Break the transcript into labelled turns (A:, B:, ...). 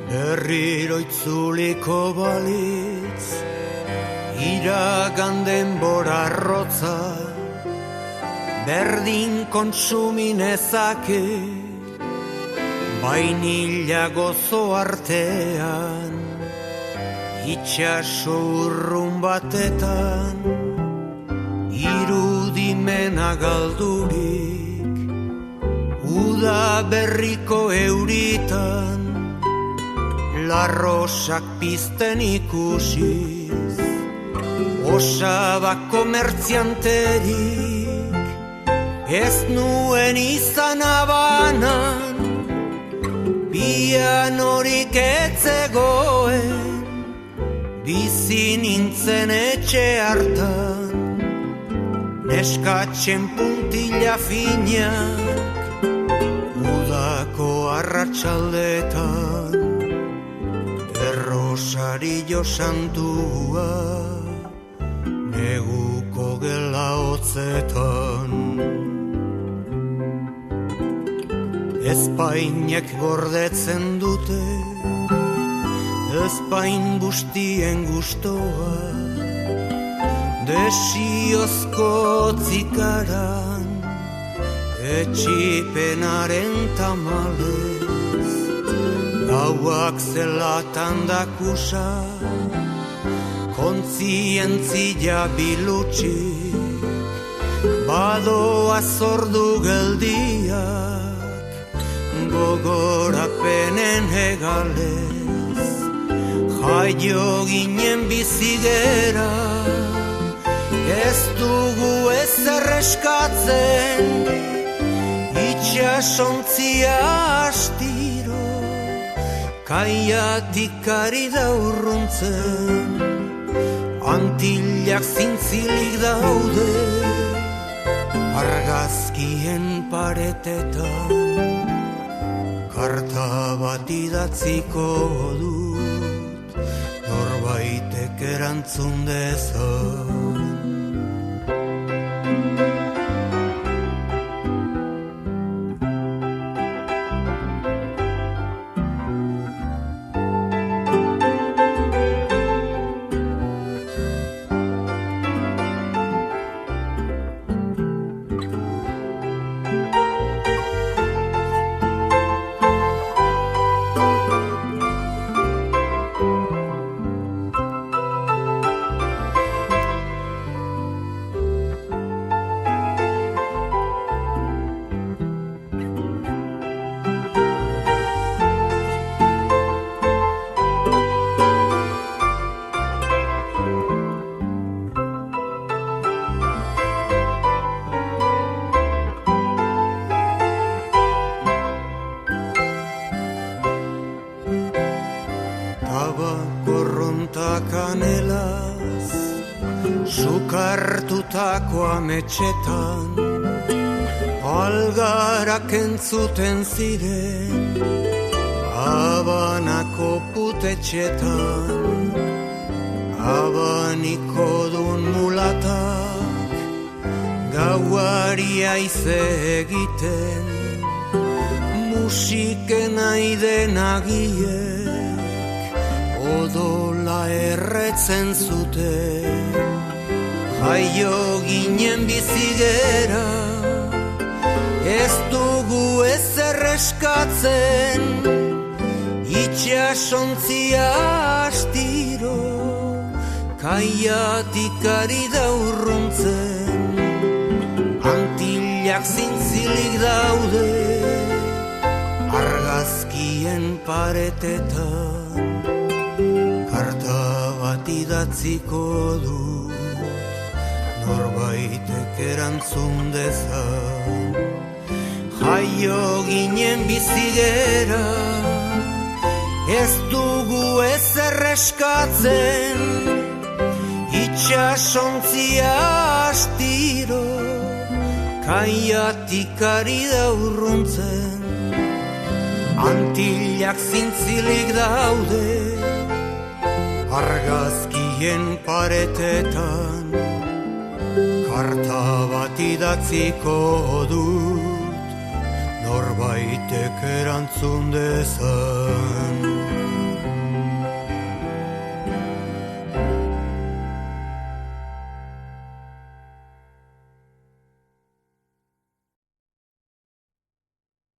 A: Berriro itzuliko balitz, iragan denbora arrotza, berdin kontsuminezake, bainila gozo artean, itxaso urrun batetan, irudimena galdurik, uda berriko euritan, larrosak pizten ikusiz, osabak komertzianterik, ez nuen izan abanan, pianorik etzegoen, bizi nintzen etxe hartan, neskatzen puntila finak, udako arratsaldetan, Rosario santua, neguko gela hotzetan. Espainek gordetzen dute, espain bustien gustoa, desiozko zikaran, etxipenaren tamalez. Gauak zelatan dakusa, kontzientzia bilutxik, badoa zordu geldiak, gogorapenen hegalez, jaio ginen bizigera, ez dugu ezer eskatzen, itxasontzia astiro, kaiatik ari da urruntzen, antillak zintzilik daude, argazkien paretetan, karta bat idatziko dut, norbaitek erantzun dezan. Kanelaz, sukartutako ametxetan, algarak entzuten ziren, Habanako putetxetan, abaniko dun mulatak, gauari aize egiten, musiken aiden agiek, odola erretzen zuten, jaio ginen bizigera, ez dugu ezer eskatzen, itxasontzia astiro, kaiatik ari da urruntzen, antillak zintzilik daude, argazkien paretetan, karta bat idatziko dut, norbaitek erantzun dezan. Jaio ginen bizigera, ez dugu ezer eskatzen, itxasontzia astiro, kaiatik ari da urruntzen, antillak zintzilik daude, argazkien paretetan, karta bat idatziko dut, norbaitek erantzun dezan.